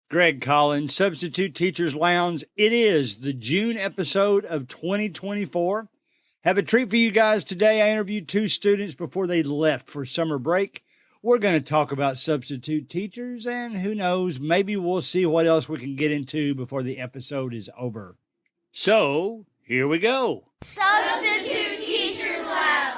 Greg Collins, Substitute Teachers Lounge. It is the June episode of 2024. Have a treat for you guys today. I interviewed two students before they left for summer break. We're going to talk about substitute teachers, and who knows, maybe we'll see what else we can get into before the episode is over. So, here we go. Substitute Teachers Lounge.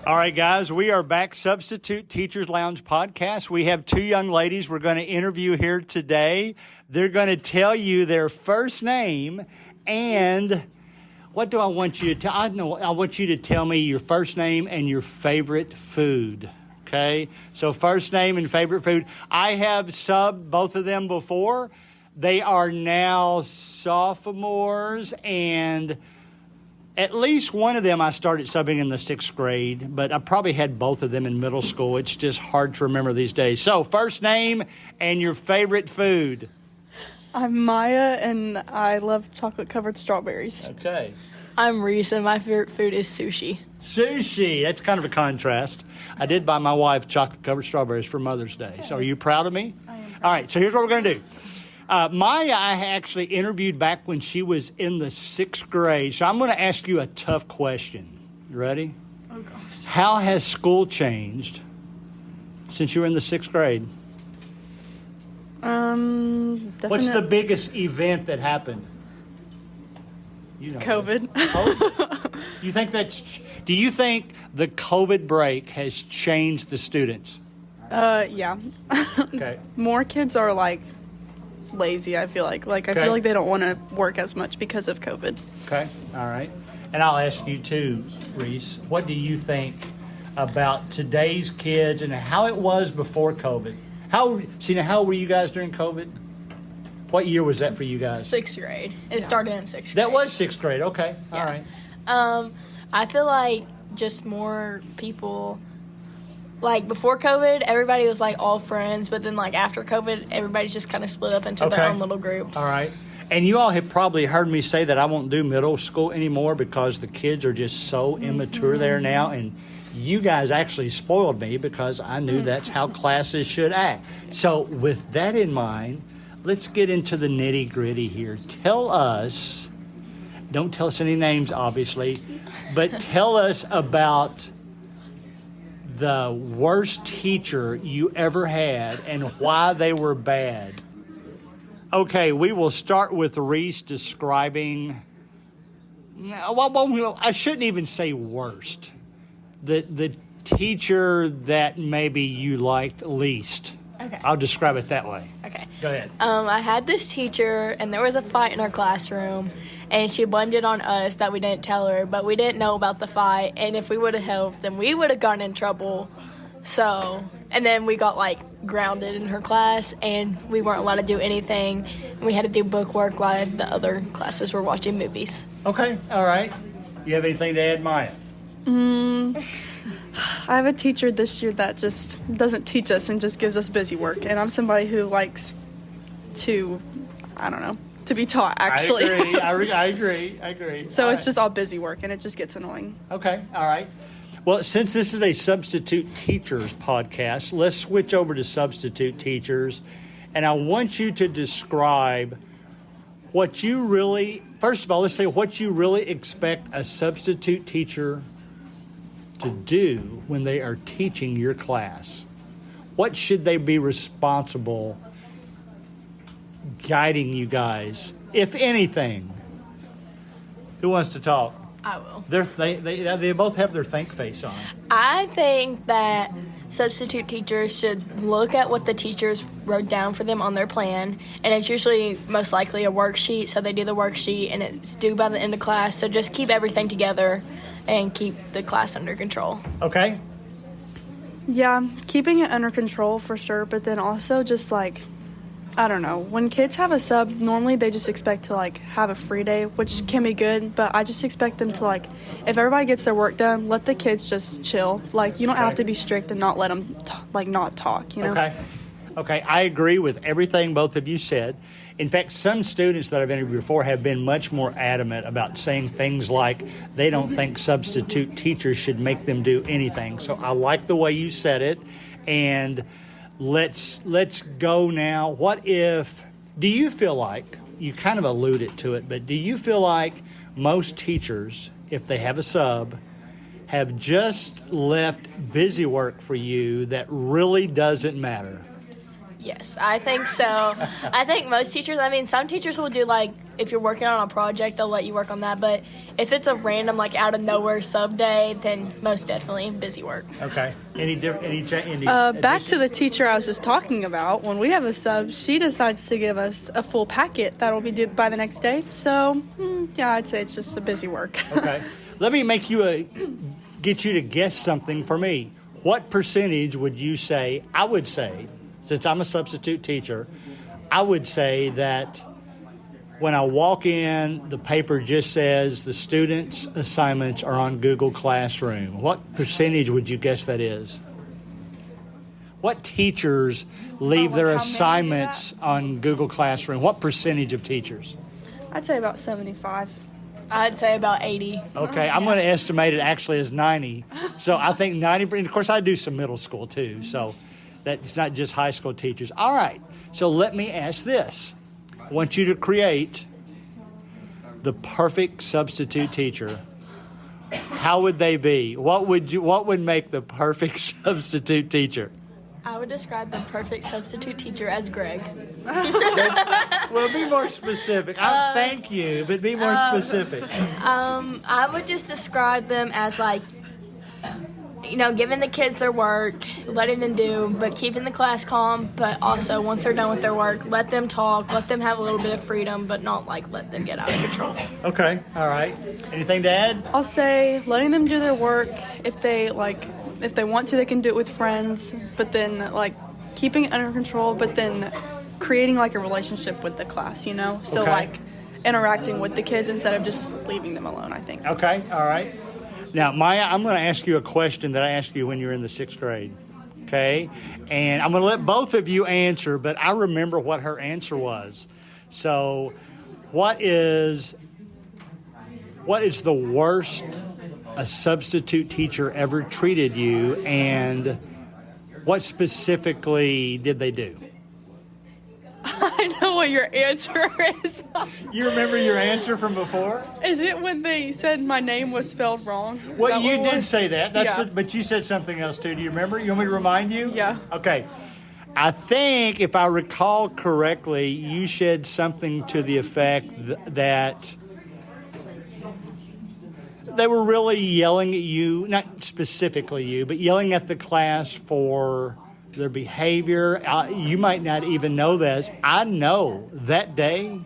All right, guys, we are back. Substitute Teachers Lounge podcast. We have two young ladies we're going to interview here today. They're going to tell you their first name and what do I want you to tell? I want you to tell me your first name and your favorite food. Okay, so first name and favorite food. I have subbed both of them before. They are now sophomores, and at least one of them I started subbing in the 6th grade, but I probably had both of them in middle school. It's just hard to remember these days. So first name and your favorite food. I'm Mya, and I love chocolate-covered strawberries. Okay. I'm Reese, and my favorite food is sushi. Sushi. That's kind of a contrast. I did buy my wife chocolate-covered strawberries for Mother's Day. So are you proud of me? I am proud. All right, so here's what we're going to do. Mya, I actually interviewed back when she was in the 6th grade. So I'm going to ask you a tough question. You ready? Oh, gosh. How has school changed since you were in the 6th grade? Definitely. What's the biggest event that happened? You know COVID. Do you think the COVID break has changed the students? Yeah. Okay. More kids are, lazy, I feel like. I Okay. feel like they don't want to work as much because of COVID. Okay. All right. And I'll ask you too, Reese, what do you think about today's kids and how it was before COVID? How old were you guys during COVID? What year was that for you guys? 6th grade. It started in 6th grade. That was 6th grade. Okay. All Yeah. right. I feel like just more people, before COVID, everybody was all friends, but then after COVID, everybody's just kind of split up into their Okay. own little groups. All right. And you all have probably heard me say that I won't do middle school anymore because the kids are just so immature there now. And you guys actually spoiled me because I knew that's how classes should act. So with that in mind, let's get into the nitty gritty here. Tell us, don't tell us any names, obviously, but tell us about the worst teacher you ever had and why they were bad. Okay, we will start with Reese describing, well, I shouldn't even say worst. The teacher that maybe you liked least. Okay. I'll describe it that way. Okay. Go ahead. I had this teacher, and there was a fight in our classroom, and she blamed it on us that we didn't tell her, but we didn't know about the fight, and if we would have helped, then we would have gotten in trouble. So, and then we got, grounded in her class, and we weren't allowed to do anything, and we had to do book work while the other classes were watching movies. Okay, all right. You have anything to add, Mya? I have a teacher this year that just doesn't teach us and just gives us busy work. And I'm somebody who likes to be taught, actually. I agree. So All it's right. just all busy work, and it just gets annoying. Okay, all right. Well, since this is a substitute teachers podcast, let's switch over to substitute teachers. And I want you to describe what you really, first of all, let's say what you really expect a substitute teacher to do when they are teaching your class. What should they be responsible guiding you guys, if anything? Who wants to talk? I will. They both have their think face on. I think that substitute teachers should look at what the teachers wrote down for them on their plan, and it's usually most likely a worksheet, so they do the worksheet, and it's due by the end of class, so just keep everything together and keep the class under control. Okay? Yeah, keeping it under control for sure, but then also just I don't know. When kids have a sub, normally they just expect to have a free day, which can be good, but I just expect them to if everybody gets their work done, let the kids just chill. You don't have to be strict and not let them not talk, you know? Okay. Okay, I agree with everything both of you said. In fact, some students that I've interviewed before have been much more adamant about saying things like they don't think substitute teachers should make them do anything. So I like the way you said it. And let's go now. Do you feel like, you kind of alluded to it, but do you feel like most teachers, if they have a sub, have just left busy work for you that really doesn't matter? Yes, I think so. I think most teachers, some teachers will do, like, if you're working on a project, they'll let you work on that. But if it's a random, like, out of nowhere sub day, then most definitely busy work. Okay. Back to the teacher I was just talking about. When we have a sub, she decides to give us a full packet that'll be due by the next day. So, yeah, I'd say it's just a busy work. Okay. Let me get you to guess something for me. What percentage would you say, I would say, since I'm a substitute teacher, I would say that when I walk in, the paper just says the students' assignments are on Google Classroom. What percentage would you guess that is? What teachers leave their assignments on Google Classroom? What percentage of teachers? I'd say about 75. I'd say about 80. Okay, I'm going to estimate it actually as 90. So I think 90%. Of course, I do some middle school too, so that's not just high school teachers. All right, so let me ask this. I want you to create the perfect substitute teacher. How would they be? What would make the perfect substitute teacher? I would describe the perfect substitute teacher as Greg. Well, be more specific. Thank you, but be more specific. I would just describe them as, like, giving the kids their work, letting them do, but keeping the class calm. But also, once they're done with their work, let them talk, let them have a little bit of freedom, but not, like, let them get out of control. Okay, all right. Anything to add? I'll say letting them do their work. If they want to, they can do it with friends, but then, like, keeping it under control, but then creating, like, a relationship with the class, So, Okay. like, interacting with the kids instead of just leaving them alone, I think. Okay, all right. Now, Maya, I'm going to ask you a question that I asked you when you were in the 6th grade, okay? And I'm going to let both of you answer, but I remember what her answer was. So, what is the worst a substitute teacher ever treated you, and what specifically did they do? I know what your answer is. You remember your answer from before? Is it when they said my name was spelled wrong? Is Well, that you what it did was? say that. Yeah. But you said something else too. Do you remember? You want me to remind you? Yeah. Okay. I think, if I recall correctly, you said something to the effect that they were really yelling at you, not specifically you, but yelling at the class for their behavior. You might not even know this. I know that day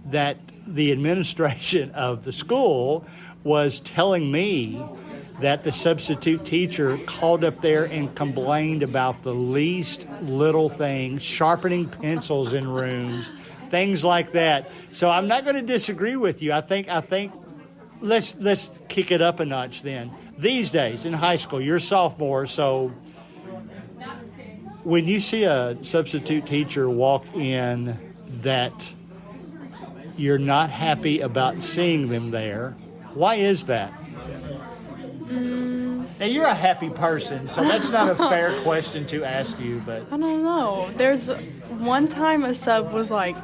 that the administration of the school was telling me that the substitute teacher called up there and complained about the least little things, sharpening pencils in rooms, things like that. So I'm not going to disagree with you. I think let's kick it up a notch then. These days in high school, you're a sophomore, so when you see a substitute teacher walk in that you're not happy about seeing them there, why is that? Now, you're a happy person, so that's not a fair question to ask you, but I don't know. There's one time a sub was, like,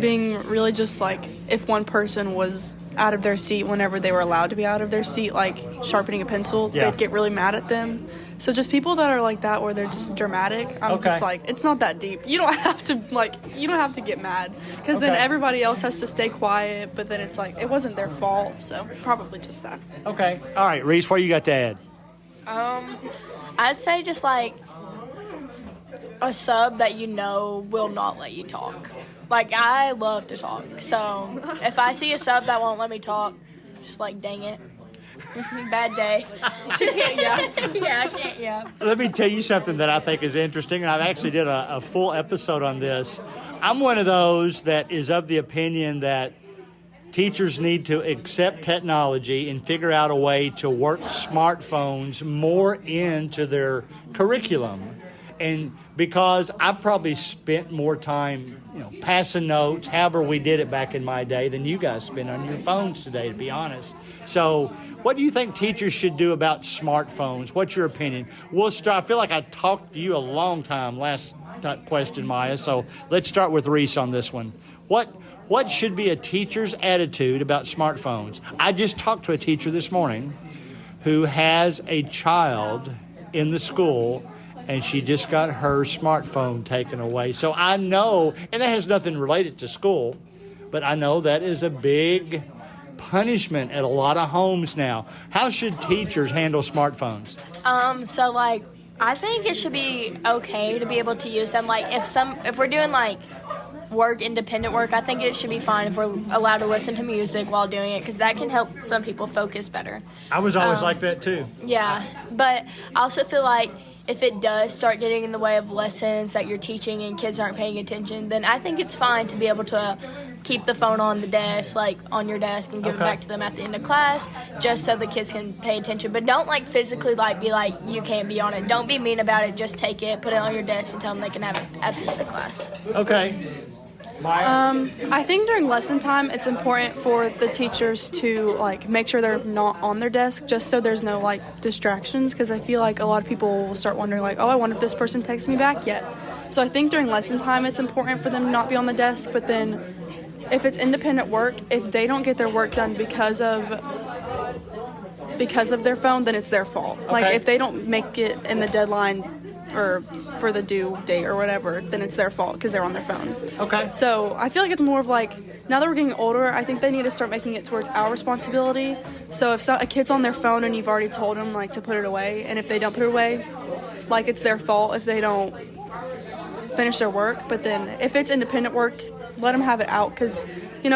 being really just, like, if one person was out of their seat whenever they were allowed to be out of their seat, like sharpening a pencil, Yeah. they'd get really mad at them. So just people that are like that, where they're just dramatic, I'm Okay. just like, it's not that deep. You don't have to get mad, because then Okay. everybody else has to stay quiet, but then it's like, it wasn't their fault, so probably just that. okay. All right, Reese, what you got to add? I'd say just, like, a sub that will not let you talk. Like, I love to talk, so if I see a sub that won't let me talk, just like, dang it. Bad day. She can't yap. Yeah, I can't yap. Let me tell you something that I think is interesting, and I've actually did a full episode on this. I'm one of those that is of the opinion that teachers need to accept technology and figure out a way to work smartphones more into their curriculum. And because I've probably spent more time, passing notes, however we did it back in my day, than you guys spend on your phones today, to be honest. So what do you think teachers should do about smartphones? What's your opinion? We'll start. I feel like I talked to you a long time last question, Mya. So let's start with Reese on this one. What should be a teacher's attitude about smartphones? I just talked to a teacher this morning who has a child in the school, and she just got her smartphone taken away. So I know, and that has nothing related to school, but I know that is a big punishment at a lot of homes now. How should teachers handle smartphones? I think it should be okay to be able to use them. If we're doing independent work, I think it should be fine if we're allowed to listen to music while doing it, because that can help some people focus better. I was always like that too. Yeah, but I also feel like if it does start getting in the way of lessons that you're teaching and kids aren't paying attention, then I think it's fine to be able to keep the phone on the desk, on your desk, and give it back to them at the end of class, just so the kids can pay attention. But don't physically be you can't be on it. Don't be mean about it. Just take it, put it on your desk, and tell them they can have it at the end of class. Okay. I think during lesson time, it's important for the teachers to make sure they're not on their desk, just so there's no distractions. Because I feel like a lot of people will start wondering oh, I wonder if this person texts me back yet. So I think during lesson time, it's important for them to not be on the desk. But then, if it's independent work, if they don't get their work done because of their phone, then it's their fault. Okay. If they don't make it in the deadline or for the due date or whatever, then it's their fault because they're on their phone. Okay. So I feel like it's more of now that we're getting older, I think they need to start making it towards our responsibility. So if a kid's on their phone and you've already told them to put it away, and if they don't put it away, it's their fault if they don't finish their work. But then if it's independent work, let them have it out, because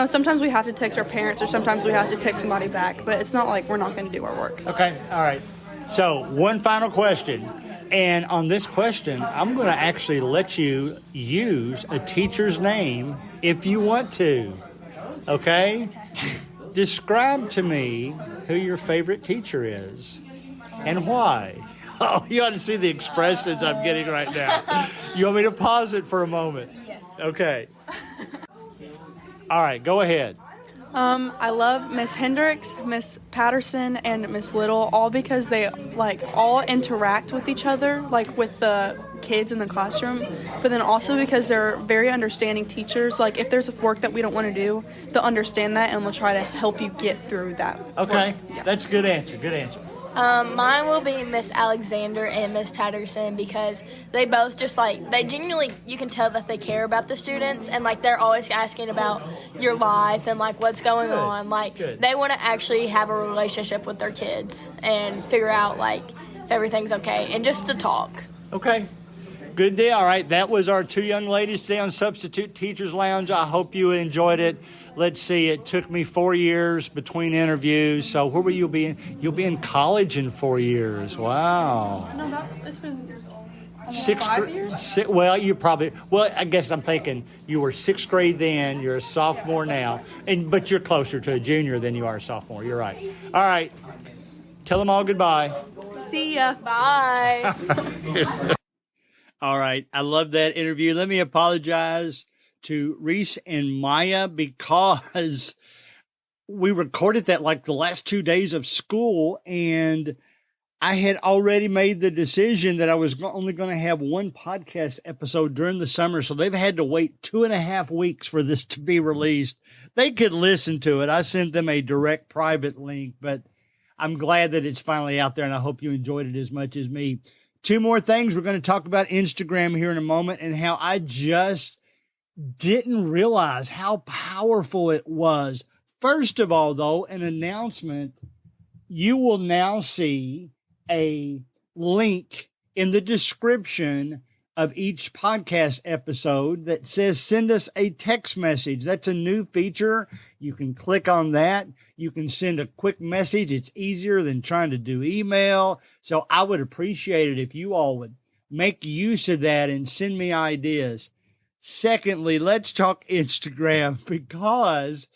sometimes we have to text our parents, or sometimes we have to text somebody back, but it's not we're not going to do our work. Okay. All right. So one final question. And on this question, I'm going to actually let you use a teacher's name if you want to. Okay? Describe to me who your favorite teacher is and why. Oh, you ought to see the expressions I'm getting right now. You want me to pause it for a moment? Yes. Okay. All right, go ahead. I love Miss Hendricks, Miss Patterson, and Miss Little, all because they all interact with each other, with the kids in the classroom, but then also because they're very understanding teachers. If there's work that we don't want to do, they'll understand that and they'll try to help you get through that. Okay, yeah. That's a good answer. Good answer. Mine will be Miss Alexander and Miss Patterson, because they both just they genuinely, you can tell that they care about the students, and they're always asking about your life and what's going on. Good. They want to actually have a relationship with their kids and figure out if everything's okay, and just to talk. Okay. Good deal. All right. That was our two young ladies today on Substitute Teachers Lounge. I hope you enjoyed it. Let's see. It took me 4 years between interviews. So where will you be? You'll be in college in 4 years. Wow. No, it's been almost 5 years. Well, I guess I'm thinking you were sixth grade then. You're a sophomore now, but you're closer to a junior than you are a sophomore. You're right. All right. Tell them all goodbye. See ya. Bye. All right. I love that interview. Let me apologize to Reese and Mya, because we recorded that the last 2 days of school, and I had already made the decision that I was only going to have one podcast episode during the summer. So they've had to wait 2.5 weeks for this to be released. They could listen to it. I sent them a direct private link, but I'm glad that it's finally out there, and I hope you enjoyed it as much as me. 2 more things. We're going to talk about Instagram here in a moment, and how I just didn't realize how powerful it was. First of all, though, an announcement. You will now see a link in the description of each podcast episode that says send us a text message. That's a new feature. You can click on that. You can send a quick message. It's easier than trying to do email. So I would appreciate it if you all would make use of that and send me ideas. Secondly, let's talk Instagram, because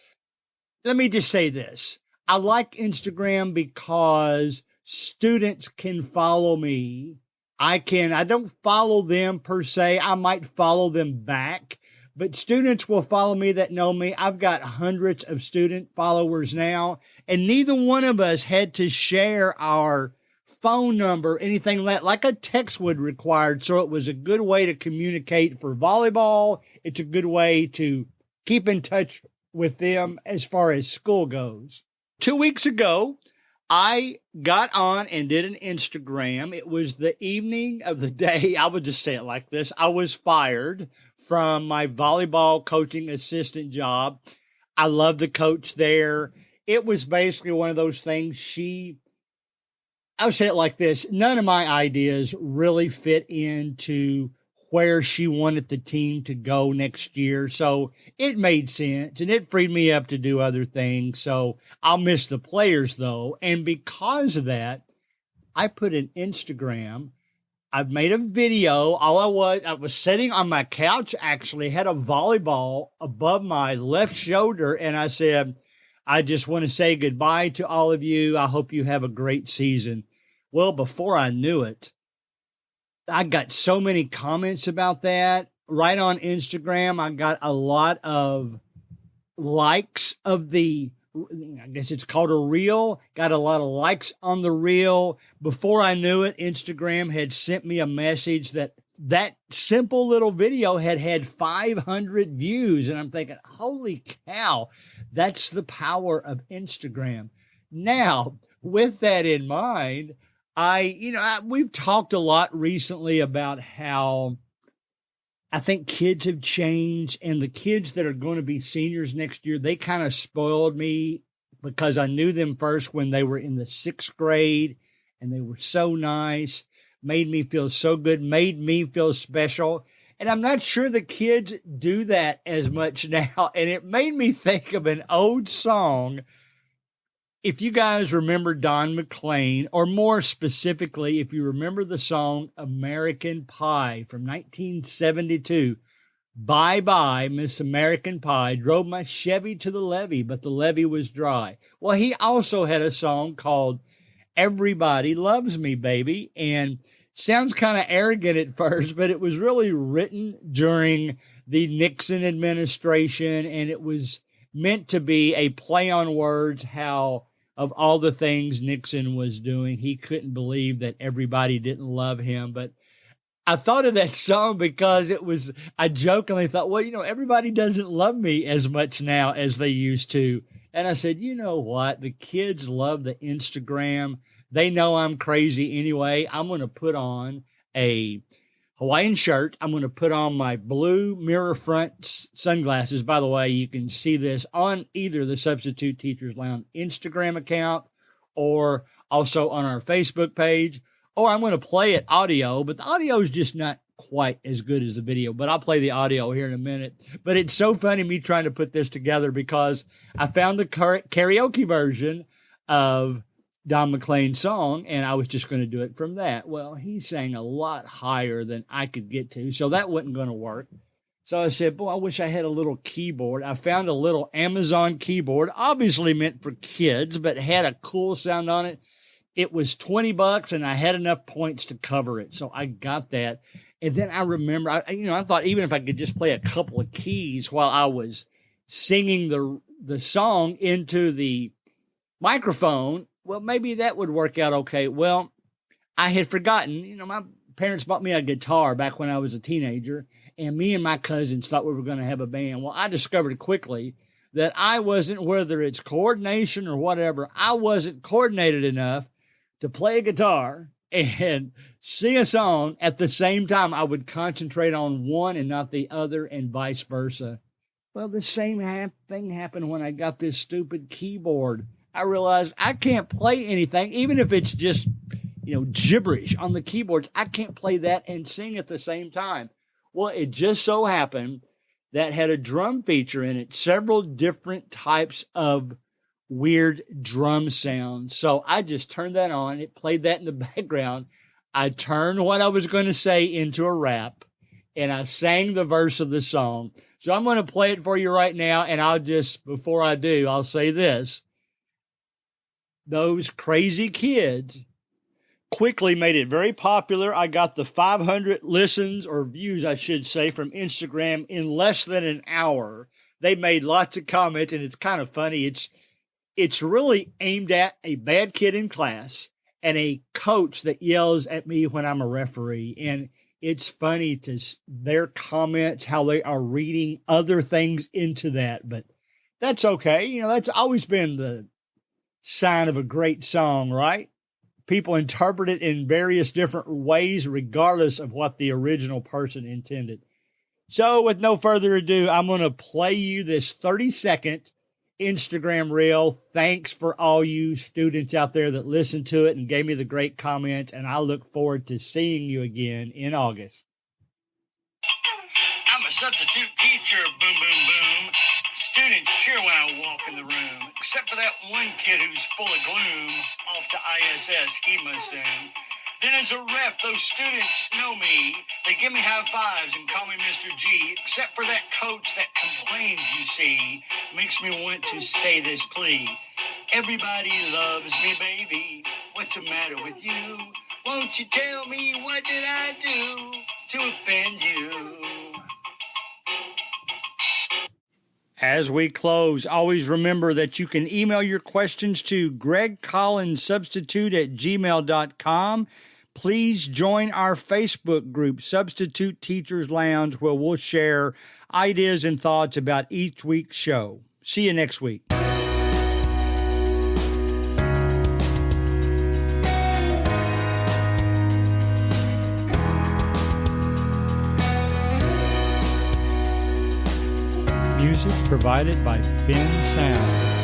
let me just say this. I like Instagram because students can follow me. I don't follow them per se. I might follow them back, but students will follow me that know me. I've got hundreds of student followers now, and neither one of us had to share our phone number, anything like a text would require. So it was a good way to communicate for volleyball. It's a good way to keep in touch with them as far as school goes. 2 weeks ago, I got on and did an Instagram. It was the evening of the day. I would just say it like this. I was fired from my volleyball coaching assistant job. I love the coach there. It was basically one of those things. I would say it like this. None of my ideas really fit into where she wanted the team to go next year. So it made sense and it freed me up to do other things. So I'll miss the players though. And because of that, I put an Instagram. I've made a video. I was sitting on my couch, actually had a volleyball above my left shoulder. And I said, I just want to say goodbye to all of you. I hope you have a great season. Well, before I knew it, I got so many comments about that. Right on Instagram, I got a lot of likes of I guess it's called a reel. Got a lot of likes on the reel. Before I knew it, Instagram had sent me a message that simple little video had 500 views. And I'm thinking, holy cow, that's the power of Instagram. Now, with that in mind, we've talked a lot recently about how I think kids have changed, and the kids that are going to be seniors next year, they kind of spoiled me because I knew them first when they were in the 6th grade, and they were so nice, made me feel so good, made me feel special. And I'm not sure the kids do that as much now. And it made me think of an old song. If you guys remember Don McLean, or more specifically, if you remember the song American Pie from 1972, bye bye, Miss American Pie, drove my Chevy to the levee, but the levee was dry. Well, he also had a song called Everybody Loves Me, Baby, and sounds kind of arrogant at first, but it was really written during the Nixon administration, and it was meant to be a play on words, how of all the things Nixon was doing, he couldn't believe that everybody didn't love him. But I thought of that song because I jokingly thought, well, everybody doesn't love me as much now as they used to. And I said, you know what? The kids love the Instagram. They know I'm crazy anyway. I'm going to put on a Hawaiian shirt. I'm going to put on my blue mirror front sunglasses. By the way, you can see this on either the Substitute Teachers Lounge Instagram account or also on our Facebook page. Or I'm going to play it audio, but the audio is just not quite as good as the video. But I'll play the audio here in a minute. But it's so funny me trying to put this together because I found the karaoke version of Don McLean's song, and I was just going to do it from that. Well, he sang a lot higher than I could get to, so that wasn't going to work. So I said, boy, I wish I had a little keyboard. I found a little Amazon keyboard, obviously meant for kids, but had a cool sound on it. It was $20, and I had enough points to cover it, so I got that. And then I remember, I thought even if I could just play a couple of keys while I was singing the song into the microphone, well, maybe that would work out okay. Well, I had forgotten, my parents bought me a guitar back when I was a teenager, and me and my cousins thought we were going to have a band. Well, I discovered quickly that I wasn't, whether it's coordination or whatever, I wasn't coordinated enough to play a guitar and sing a song at the same time. I would concentrate on one and not the other, and vice versa. Well, the same thing happened when I got this stupid keyboard. I realized I can't play anything, even if it's just, gibberish on the keyboards. I can't play that and sing at the same time. Well, it just so happened that had a drum feature in it, several different types of weird drum sounds. So I just turned that on. It played that in the background. I turned what I was going to say into a rap, and I sang the verse of the song. So I'm going to play it for you right now, and before I do, I'll say this. Those crazy kids quickly made it very popular. I got the 500 listens or views, I should say, from Instagram in less than an hour. They made lots of comments, and it's kind of funny. It's really aimed at a bad kid in class and a coach that yells at me when I'm a referee. And it's funny to their comments, how they are reading other things into that. But that's okay. You know, that's always been the sign of a great song, right? People interpret it in various different ways, regardless of what the original person intended. So with no further ado, I'm going to play you this 30-second Instagram reel. Thanks for all you students out there that listened to it and gave me the great comments, and I look forward to seeing you again in August. I'm a substitute teacher, boom, boom, boom. Students cheer when I walk in the room, except for that one kid who's full of gloom. Off to ISS, he must soon. Then as a rep, those students know me. They give me high fives and call me Mr. G, except for that coach that complains, you see. Makes me want to say this plea. Everybody loves me, baby. What's the matter with you? Won't you tell me what did I do to offend you? As we close, always remember that you can email your questions to gregcollinssubstitute@gmail.com. Please join our Facebook group, Substitute Teachers Lounge, where we'll share ideas and thoughts about each week's show. See you next week. Music provided by Ben Sound.